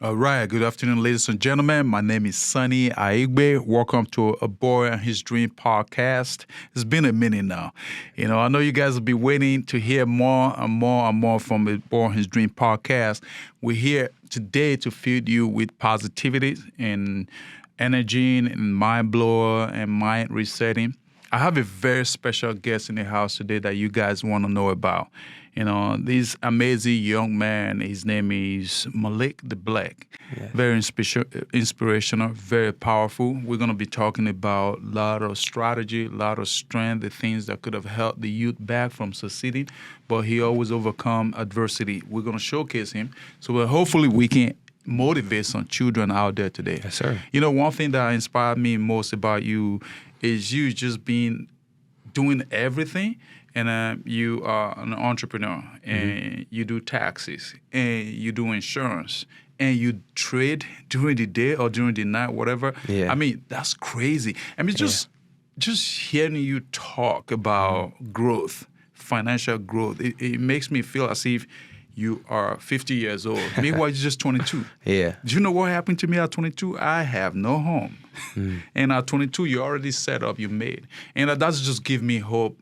All right, good afternoon, ladies and gentlemen. My name is Sunny Aigbe. Welcome to A Boy and His Dream podcast. It's been a minute now. I know you guys will be waiting to hear more and more and more from A Boy and His Dream podcast. We're here today to feed you with positivity and energy and mind blower and mind resetting. I have a very special guest in the house today that you guys want to know about. This amazing young man, his name is Malik Blair. Yes. Very inspirational, very powerful. We're going to be talking about a lot of strategy, a lot of strength, the things that could have held the youth back from succeeding, but he always overcome adversity. We're going to showcase him. So hopefully we can motivate some children out there today. Yes, sir. One thing that inspired me most about you is you just doing everything. And you are an entrepreneur, and you do taxes, and you do insurance, and you trade during the day or during the night, whatever. Yeah. I mean, that's crazy. I mean, just hearing you talk about growth, financial growth, it makes me feel as if you are 50 years old. Meanwhile, you're just 22. Yeah. Do you know what happened to me at 22? I have no home. And at 22, you already set up, you made. And that does just give me hope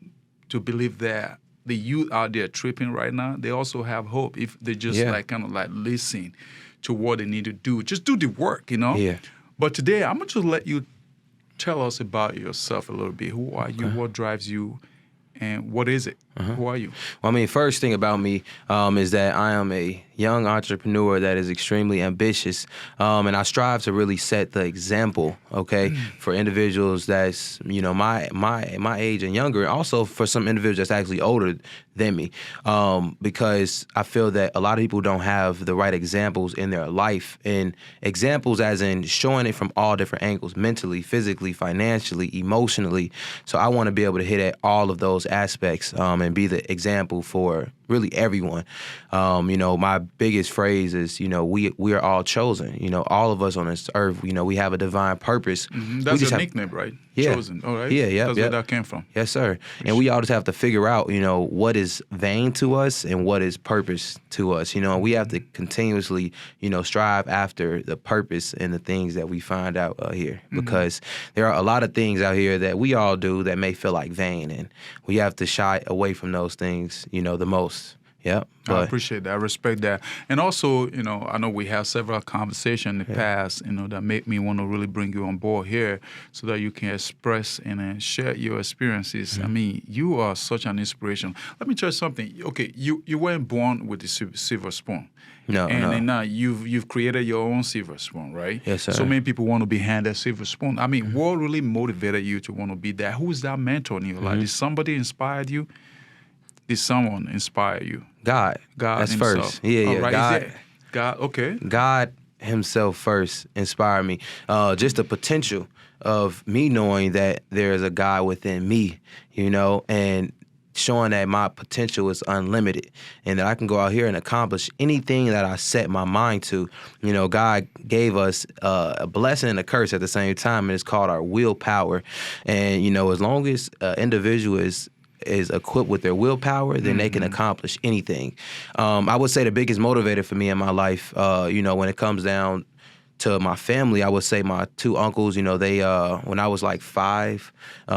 to believe that the youth out there tripping right now, they also have hope if they just listen to what they need to do. Just do the work, Yeah. But today, I'm going to just let you tell us about yourself a little bit. Who are you? What drives you? And what is it? Who are you? Well, first thing about me is that I am a young entrepreneur that is extremely ambitious, and I strive to really set the example, for individuals that's my age and younger, and also for some individuals that's actually older than me, because I feel that a lot of people don't have the right examples in their life, and examples as in showing it from all different angles, mentally, physically, financially, emotionally. So I want to be able to hit at all of those aspects and be the example for really everyone. My biggest phrase is, we are all chosen. All of us on this earth, we have a divine purpose. That's a nickname, right? Yeah. Chosen. All right. Yeah. That's where that came from. Yes, sir. And we all just have to figure out, what is vain to us and what is purpose to us. We have to continuously, strive after the purpose and the things that we find out here, because there are a lot of things out here that we all do that may feel like vain, and we have to shy away from those things, the most. Yeah, I appreciate that. I respect that. And also, I know we have several conversations in the past, that make me want to really bring you on board here so that you can express and share your experiences. I mean, you are such an inspiration. Let me tell you something. Okay, you weren't born with the silver spoon. No. And now you've created your own silver spoon, right? Yes, sir. So many people want to be handed silver spoon. I mean, what really motivated you to want to be that? Who is that mentor in your life? Did somebody inspired you? Did someone inspire you? God. That's himself. First. Yeah. Right. God, okay. God himself first inspired me. Just the potential of me knowing that there's a God within me, and showing that my potential is unlimited and that I can go out here and accomplish anything that I set my mind to. God gave us a blessing and a curse at the same time, and it's called our willpower. And, as long as an individual is equipped with their willpower, then they can accomplish anything. I would say the biggest motivator for me in my life, when it comes down to my family, I would say my two uncles, they, when I was like 5,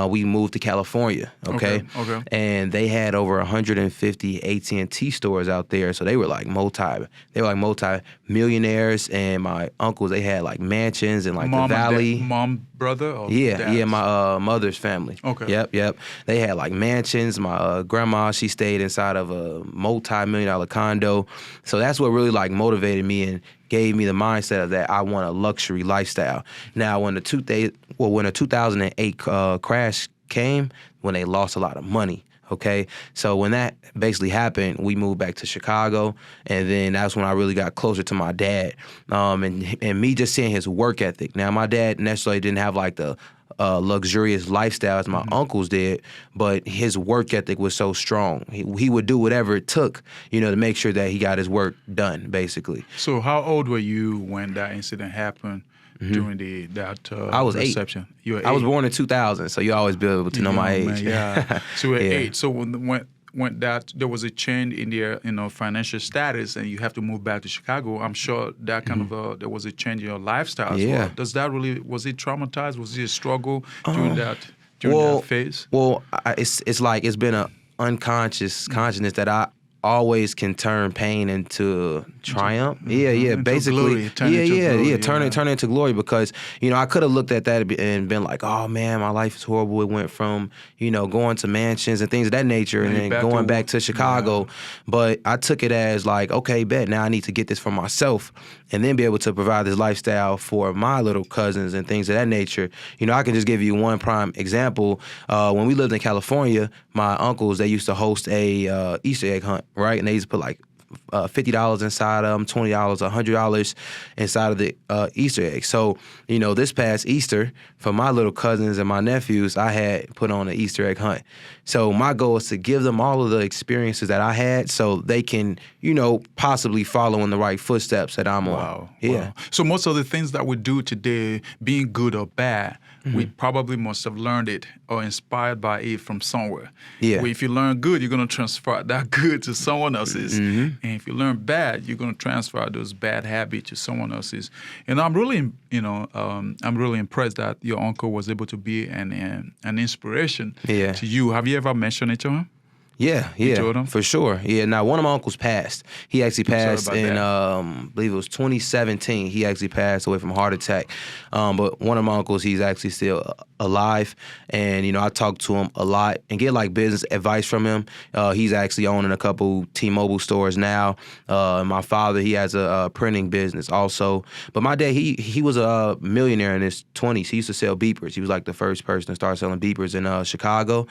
we moved to California, okay? And they had over 150 AT&T stores out there, so they were like multi-millionaires, and my uncles, they had like mansions in like the valley. Mom, brother? Or yeah, my mother's family. Okay. Yep. They had like mansions. My grandma, she stayed inside of a multi-million-dollar condo. So that's what really like motivated me and gave me the mindset of that I want a luxury lifestyle. Now, when the 2008 crash came, when they lost a lot of money, okay? So when that basically happened, we moved back to Chicago, and then that's when I really got closer to my dad, and me just seeing his work ethic. Now, my dad necessarily didn't have like the luxurious lifestyle as my uncles did, but his work ethic was so strong. He would do whatever it took, to make sure that he got his work done, basically. So how old were you when that incident happened during that I was reception? 8. You were 8. I was born in 2000, so you always be able to know my age. Man, yeah. So you were 8. So when when that there was a change in their financial status and you have to move back to Chicago, I'm sure that kind of there was a change in your lifestyle as well. Does that really, was it traumatized? Was it a struggle during that phase? Well, it's like it's been a unconscious consciousness that I always can turn pain into triumph. Basically. Turn it into glory, because I could have looked at that and been like, oh man, my life is horrible. It went from going to mansions and things of that nature, and then going back to Chicago. Yeah. But I took it as like, okay, bet now I need to get this for myself, and then be able to provide this lifestyle for my little cousins and things of that nature. I can just give you one prime example. When we lived in California, my uncles, they used to host a Easter egg hunt, right? And they used to put like $50 inside of them, $20, $100 inside of the Easter egg. So, this past Easter, for my little cousins and my nephews, I had put on an Easter egg hunt. So my goal is to give them all of the experiences that I had so they can, possibly follow in the right footsteps that I'm on. Yeah. Wow. So most of the things that we do today, being good or bad, we probably must have learned it or inspired by it from somewhere. Yeah. If you learn good, you're going to transfer that good to someone else's. And if you learn bad, you're going to transfer those bad habits to someone else's. And I'm really, I'm really impressed that your uncle was able to be an inspiration to you. Have you ever mentioned it to him? Yeah, for sure. Yeah, now one of my uncles passed. He actually passed in, I believe it was 2017. He actually passed away from a heart attack. But one of my uncles, he's actually still alive. And, I talk to him a lot and get like business advice from him. He's actually owning a couple T-Mobile stores now. My father, he has a printing business also. But my dad, he was a millionaire in his 20s. He used to sell beepers. He was like the first person to start selling beepers in Chicago.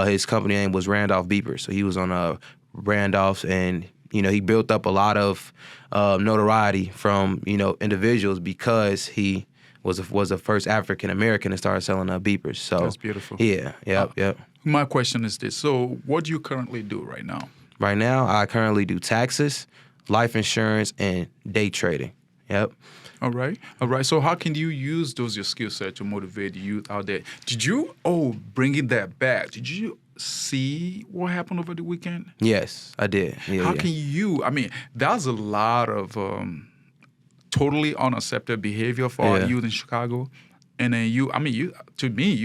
His company name was Randolph Beepers. So he was on Randolph's, and he built up a lot of notoriety from individuals because he was the first African American to start selling beepers. So that's beautiful. Yeah, yep. My question is this: so, what do you currently do right now? Right now, I currently do taxes, life insurance, and day trading. Yep. All right. So how can you use your skill set to motivate the youth out there? Bringing that back, did you see what happened over the weekend? Yes, I did. How can you, that's a lot of totally unaccepted behavior for our youth in Chicago. And then you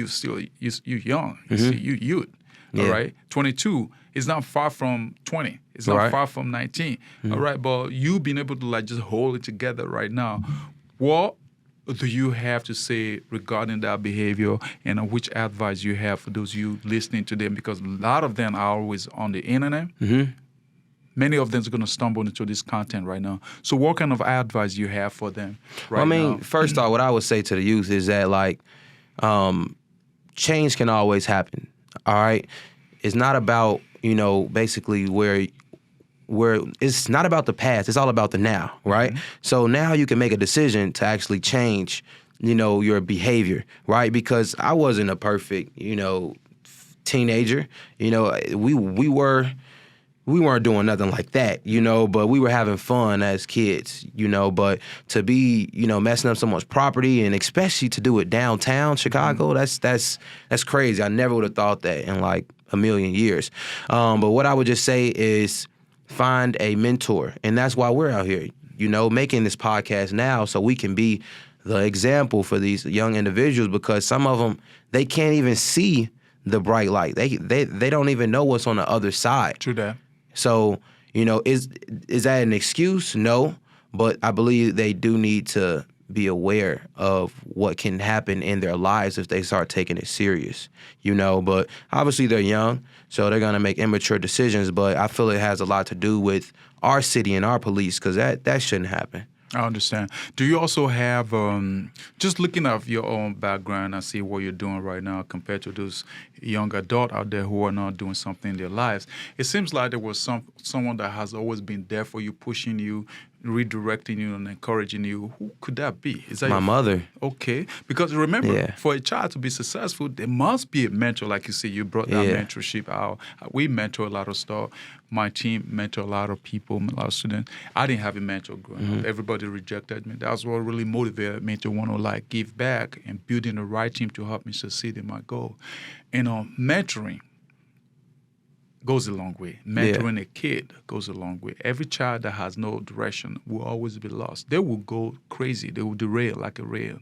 still young. You youth. All right. 22 is not far from 20. It's not far from 19. All right. But you being able to just hold it together right now. What do you have to say regarding that behavior, and which advice you have for those you listening to them? Because a lot of them are always on the internet. Many of them are going to stumble into this content right now. So what kind of advice you have for them now? First off, what I would say to the youth is that change can always happen. All right. It's not about, basically where it's not about the past. It's all about the now, right? So now you can make a decision to actually change, your behavior, right? Because I wasn't a perfect, teenager. We weren't doing nothing like that, but we were having fun as kids, but to be, messing up someone's property, and especially to do it downtown Chicago, that's crazy. I never would have thought that in like a million years. But what I would just say is find a mentor. And that's why we're out here, making this podcast now, so we can be the example for these young individuals, because some of them, they can't even see the bright light. They don't even know what's on the other side. True that. So, is that an excuse? No, but I believe they do need to be aware of what can happen in their lives if they start taking it serious, But obviously they're young, so they're going to make immature decisions. But I feel it has a lot to do with our city and our police, because that shouldn't happen. I understand. Do you also have, just looking at your own background, I see what you're doing right now compared to those young adults out there who are not doing something in their lives. It seems like there was someone that has always been there for you, pushing you, redirecting you, and encouraging you. Who could that be? Is that my mother? Okay. Because remember, for a child to be successful, there must be a mentor. Like you say, you brought that mentorship out. We mentor a lot of stuff. My team mentor a lot of people, a lot of students. I didn't have a mentor growing up. Everybody rejected me. That's what really motivated me to want to give back and building the right team to help me succeed in my goal. And mentoring, goes a long way. Mentoring a kid goes a long way. Every child that has no direction will always be lost. They will go crazy. They will derail like a rail,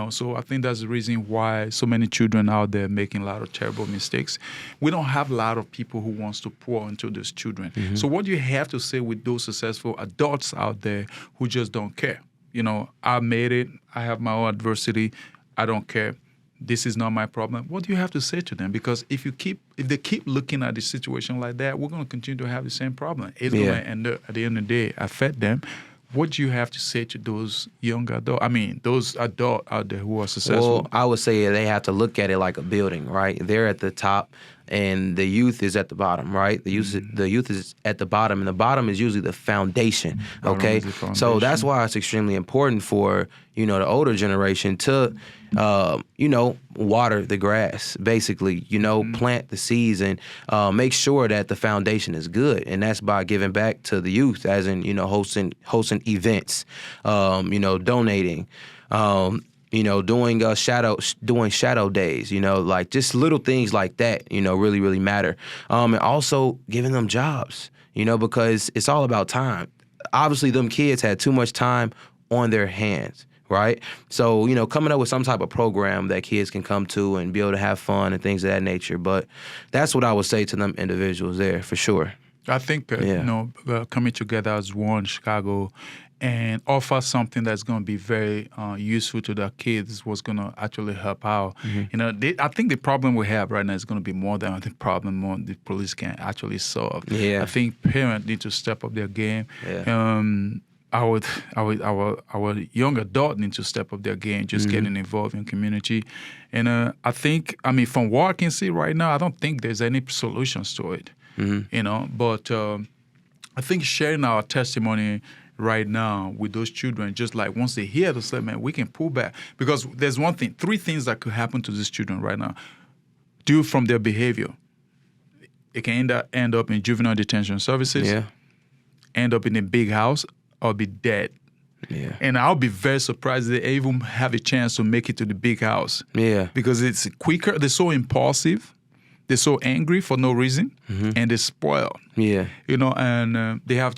So I think that's the reason why so many children out there making a lot of terrible mistakes. We don't have a lot of people who wants to pour into those children. So what do you have to say with those successful adults out there who just don't care? I made it. I have my own adversity. I don't care. This is not my problem. What do you have to say to them? Because if they keep looking at the situation like that, we're going to continue to have the same problem. It's going to end up, at the end of the day, affect them. What do you have to say to those young adults? those adults out there who are successful? Well, I would say they have to look at it like a building, right? They're at the top, and the youth is at the bottom, right? The youth is at the bottom, and the bottom is usually the foundation. Okay, so that's why it's extremely important for the older generation to water the grass, basically. Plant the seeds and make sure that the foundation is good, and that's by giving back to the youth, as in hosting events, donating. Doing shadow days, like just little things like that, really, really matter. And also giving them jobs, because it's all about time. Obviously, them kids had too much time on their hands, right? So, coming up with some type of program that kids can come to and be able to have fun and things of that nature. But that's what I would say to them individuals there, for sure. I think, coming together as one Chicago and offer something that's going to be very useful to the kids was going to actually help out. I think the problem we have right now is going to be more than the problem the police can actually solve. I think parents need to step up their game. Our young adult need to step up their game, just getting involved in community. And I think, from what I can see right now, I don't think there's any solutions to it. But I think sharing our testimony right now with those children, just like once they hear the statement, we can pull back. Because there's three things that could happen to these children right now due from their behavior. It can end up in juvenile detention services, end up in a big house, or be dead. And I'll be very surprised they even have a chance to make it to the big house. Because it's quicker. They're so impulsive. They're so angry for no reason, and they're spoiled. And they have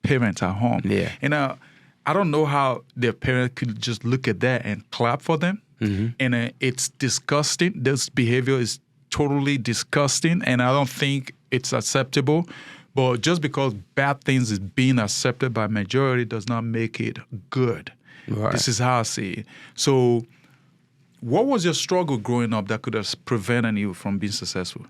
parents at home. And I don't know how their parents could just look at that and clap for them. And it's disgusting. This behavior is totally disgusting, and I don't think it's acceptable. But just because bad things is being accepted by majority does not make it good. This is how I see it. So what was your struggle growing up that could have prevented you from being successful?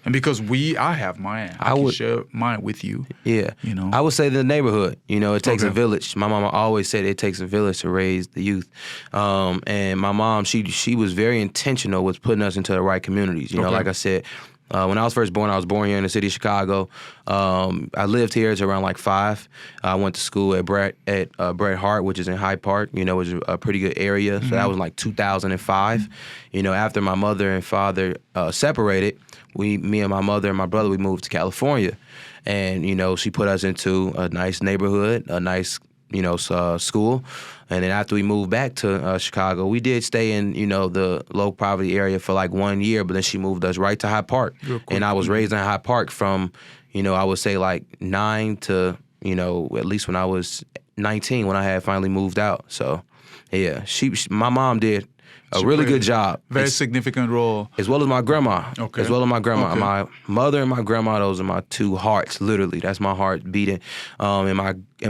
And because I have mine, I can share mine with you. I would say the neighborhood. It takes a village. My mama always said it takes a village to raise the youth. And my mom, she was very intentional with putting us into the right communities. Like I said, when I was first born, I was born here in the city of Chicago. I lived here to around like 5. I went to school at Bret Hart, which is in Hyde Park, which is a pretty good area. So that was like 2005. After my mother and father separated, me and my mother and my brother, we moved to California. And, she put us into a nice neighborhood, a nice, school. And then after we moved back to Chicago, we did stay in, the low poverty area for like 1 year, but then she moved us right to Hyde Park. And I was raised in Hyde Park from, I would say like 9 to, at least when I was 19 when I had finally moved out. So, yeah, my mom did a really good job. Very significant role. As well as my grandma. Okay. As well as my grandma. Okay. My mother and my grandma, those are my two hearts, literally. That's my heart beating. And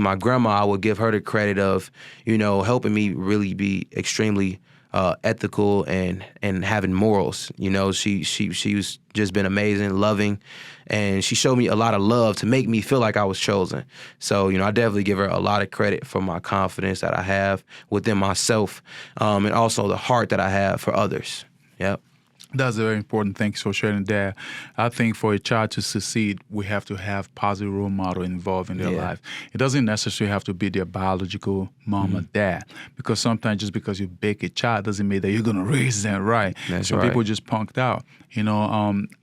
my grandma, I would give her the credit of, helping me really be extremely ethical and having morals. She's just been amazing, loving, and she showed me a lot of love to make me feel like I was chosen. So, I definitely give her a lot of credit for my confidence that I have within myself, and also the heart that I have for others. Yep. That's very important. Thanks for sharing that. I think for a child to succeed, we have to have positive role model involved in their life. It doesn't necessarily have to be their biological mom or dad, because sometimes just because you bake a child doesn't mean that you're going to raise them right. Some people just punked out.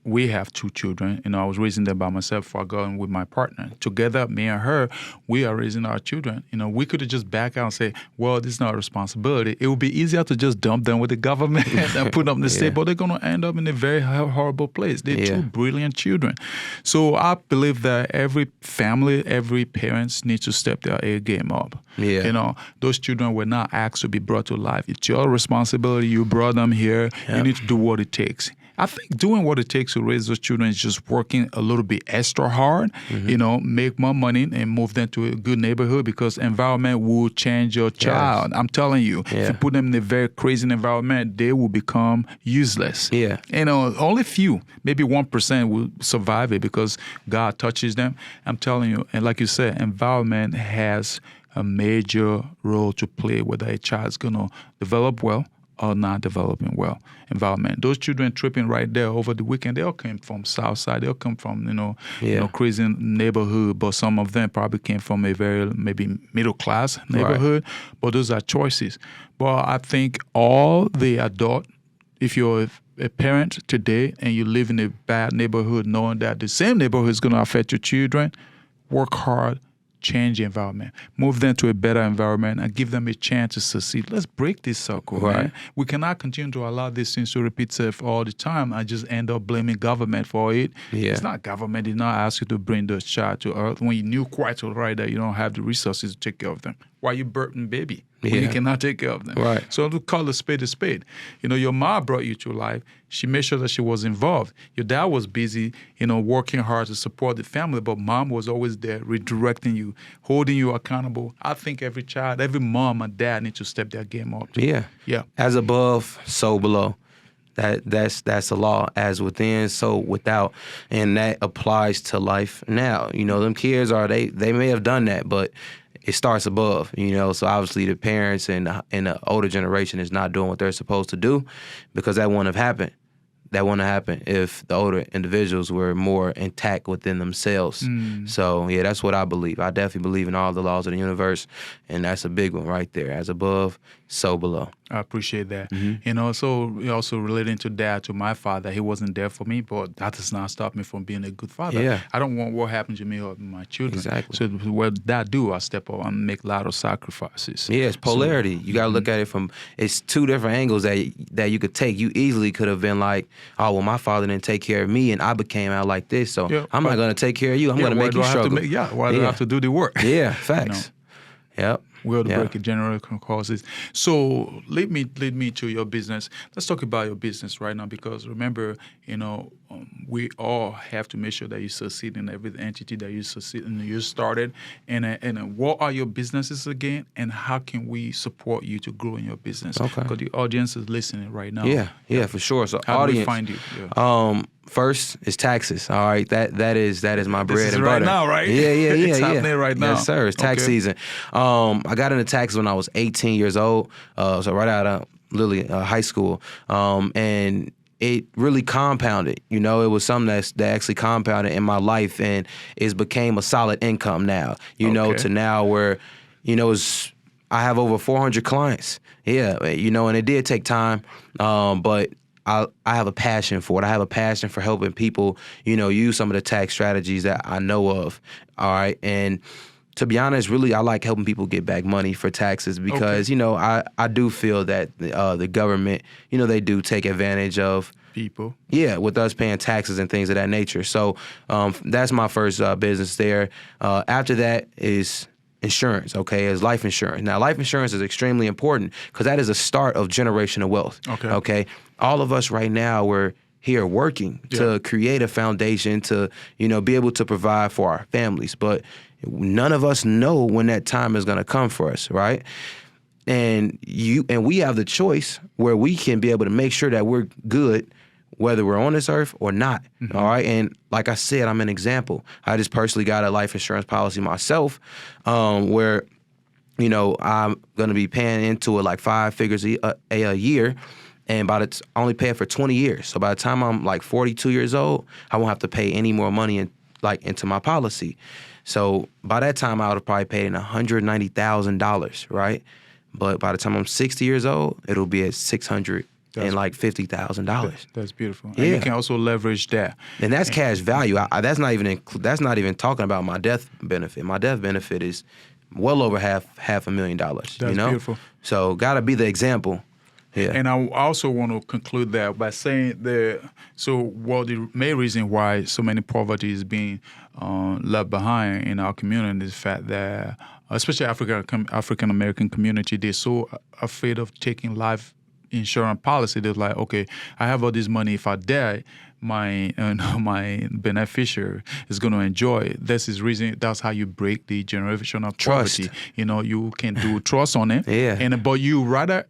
We have 2 children. I was raising them by myself before I got in with my partner. Together, me and her, we are raising our children. We could have just back out and say, well, this is not a responsibility. It would be easier to just dump them with the government and put them in the state, but they're going to to end up in a very horrible place. They're Yeah. two brilliant children. So I believe that every family, every parents need to step their A game up. Yeah. You know, those children were not asked to be brought to life. It's your responsibility. You brought them here. You need to do what it takes. I think doing what it takes to raise those children is just working a little bit extra hard, you know, make more money and move them to a good neighborhood, because environment will change your child. I'm telling you, if you put them in a very crazy environment, they will become useless. Yeah. You know, only few, maybe 1% will survive it because God touches them. I'm telling you, and like you said, environment has a major role to play whether a child's going to develop well or not developing well. Environment. Those children tripping right there over the weekend, they all came from South Side. They all come from, you know, crazy neighborhood, but some of them probably came from a very maybe middle class neighborhood. Right. But those are choices. But I think all the adult, if you're a parent today and you live in a bad neighborhood, knowing that the same neighborhood is going to affect your children, work hard, change the environment, move them to a better environment, and give them a chance to succeed. Let's break this circle, man. We cannot continue to allow these things to repeat itself all the time and just end up blaming government for it. Yeah. It's not government. Did not ask you to bring those child to earth when you knew quite all right that you don't have the resources to take care of them. Why you birthing baby when you cannot take care of them? Right. So to call a spade a spade. You know, your mom brought you to life. She made sure that she was involved. Your dad was busy, you know, working hard to support the family, but mom was always there redirecting you, holding you accountable. I think every child, every mom and dad need to step their game up. Yeah. Yeah. As above, so below. That's the law. As within, so without. And that applies to life now. You know, them kids they may have done that, but it starts above, you know. So obviously the parents and the older generation is not doing what they're supposed to do, because that wouldn't have happened. That wouldn't have happened if the older individuals were more intact within themselves. So, yeah, that's what I believe. I definitely believe in all the laws of the universe, and that's a big one right there. As above, so below. I appreciate that. You know, so also relating to that, to my father, he wasn't there for me, but that does not stop me from being a good father. Yeah. I don't want what happened to me or my children. Exactly. So what that do, I step up and make a lot of sacrifices. Yeah, it's polarity. You got to look at it from, it's two different angles that you could take. You easily could have been like, oh, well, my father didn't take care of me and I became out like this, so I'm not going to take care of you. I'm going to make you struggle. Why do I have to do the work? Yeah, facts. You know? Yep. Will to break a generational causes. So lead me to your business. Let's talk about your business right now, because remember, you know, we all have to make sure that you succeed in every entity that you succeed and you started. And what are your businesses again, and how can we support you to grow in your business? Okay. Because the audience is listening right now. Yeah, for sure. So how audience, do we find you? Yeah. First is taxes. All right, that is my bread This is and right butter. now, right? Yeah. It's happening right now. Yes, sir. It's tax season. I got into taxes when I was 18 years old. So right out of literally high school, and it really compounded. You know, it was something that actually compounded in my life, and it became a solid income now. You know, to now where, you know, I have over 400 clients. Yeah, you know, and it did take time, but I have a passion for it. I have a passion for helping people, you know, use some of the tax strategies that I know of. All right. And to be honest, really, I like helping people get back money for taxes because, you know, I do feel that the government, you know, they do take advantage of people. Yeah, with us paying taxes and things of that nature. So that's my first business there. After that is insurance, okay, is life insurance. Now, life insurance is extremely important because that is a start of generational wealth. Okay. All of us right now, we're here working to create a foundation to, you know, be able to provide for our families. But none of us know when that time is going to come for us, right? And we have the choice where we can be able to make sure that we're good whether we're on this earth or not, all right? And like I said, I'm an example. I just personally got a life insurance policy myself where, you know, I'm going to be paying into it like 5 figures a year, and I only pay it for 20 years. So by the time I'm like 42 years old, I won't have to pay any more money into my policy. So by that time, I would have probably paid in $190,000, right? But by the time I'm 60 years old, it'll be at $650,000. That's beautiful. Yeah. And you can also leverage that. And that's cash value. That's not even talking about my death benefit. My death benefit is well over half $500,000. That's you know? beautiful. So gotta be the example. Yeah. And I also want to conclude that by saying the main reason why so many poverty is being left behind in our community is the fact that, especially African American community, they're so afraid of taking life insurance policy. They're like, okay, I have all this money. If I die, my beneficiary is going to enjoy it. That's his reason. That's how you break the generational Trust. poverty. You can do trust on it. Yeah. But you rather.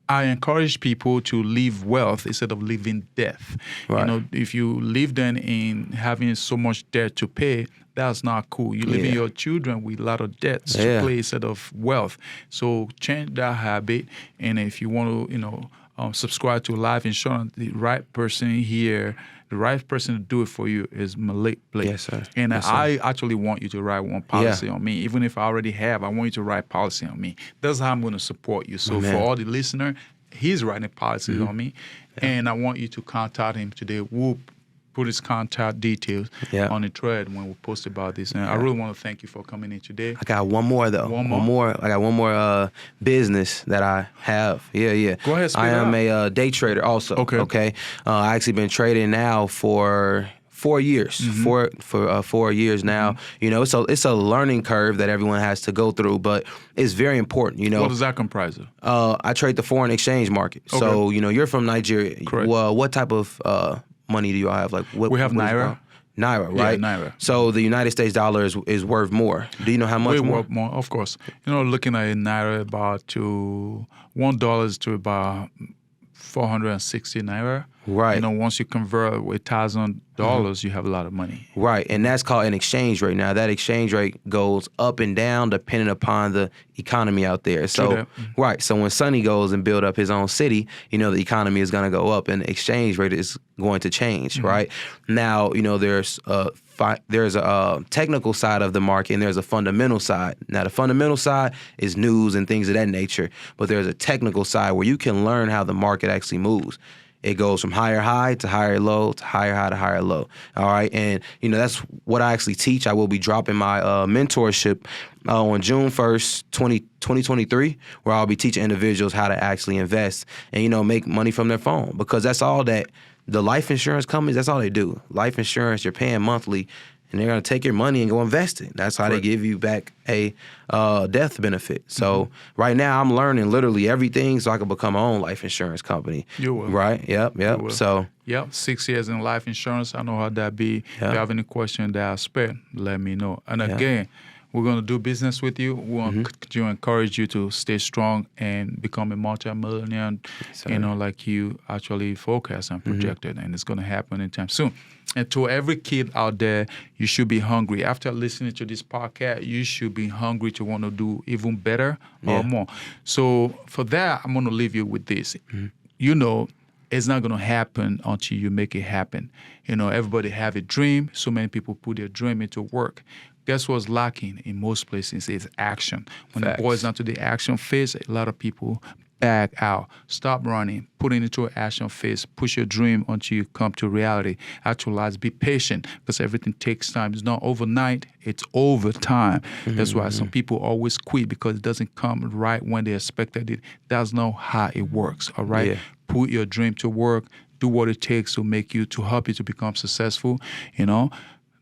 I encourage people to live wealth instead of living death. Right. If you live then in having so much debt to pay, that's not cool. You're leaving your children with a lot of debts to pay instead of wealth. So change that habit. And if you want to, subscribe to life insurance, the right person here, the right person to do it for you is Malik Blair. Yes, sir. And Yes, sir. I actually want you to write one policy on me. Even if I already have, I want you to write policy on me. That's how I'm going to support you. So for all the listener, he's writing policies on me. Yeah. And I want you to contact him today. We'll put his contact details on the thread when we post about this. And I really want to thank you for coming in today. I got one more though. One more. I got one more business that I have. Yeah. Go ahead. I am a day trader also. Okay. I actually been trading now for 4 years. For 4 years now. It's a learning curve that everyone has to go through, but it's very important. What does that comprise of? I trade the foreign exchange market. Okay. So you're from Nigeria. Correct. Well, what type of money do you all have? Like we have Naira. Naira, right? Yeah, Naira. So the United States dollar is worth more. Do you know how much more? Worth more, of course. Looking at Naira about to $1 is to about 460 Naira. Right. Once you convert with $1,000, you have a lot of money. Right, and that's called an exchange rate. Now, that exchange rate goes up and down depending upon the economy out there. So, right, so when Sonny goes and build up his own city, the economy is going to go up and the exchange rate is going to change, right? Now, there's a technical side of the market and there's a fundamental side. Now, the fundamental side is news and things of that nature, but there's a technical side where you can learn how the market actually moves. It goes from higher high to higher low to higher high to higher low. All right. And, that's what I actually teach. I will be dropping my mentorship on June 1st, 2023, where I'll be teaching individuals how to actually invest and, make money from their phone, because that's all that the life insurance companies, that's all they do. Life insurance, you're paying monthly. And they're going to take your money and go invest it. That's how they give you back a death benefit. So right now I'm learning literally everything so I can become my own life insurance company. You will. Right? Yep. So. Yep, 6 years in life insurance. I know how that be. If you have any question that I spare, let me know. And again, we're going to do business with you. We want to encourage you to stay strong and become a multi-millionaire, like you actually forecast and projected. And it's going to happen anytime soon. And to every kid out there, you should be hungry. After listening to this podcast, you should be hungry to want to do even better or more. So for that, I'm going to leave you with this. It's not going to happen until you make it happen. Everybody have a dream. So many people put their dream into work. Guess what's lacking in most places is action. When it boils down to the action phase, a lot of people back out. Stop running. Put it into an action phase. Push your dream until you come to reality. Actualize. Be patient, because everything takes time. It's not overnight. It's over time. That's why some people always quit, because it doesn't come right when they expected it. That's not how it works. All right. Yeah. Put your dream to work. Do what it takes to help you to become successful.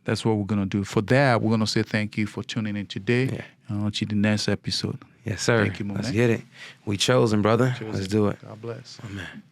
That's what we're going to do. For that, we're going to say thank you for tuning in today. To the next episode. Yes, sir. Thank you, Let's get it. We chosen, brother. Let's do it. God bless. Amen.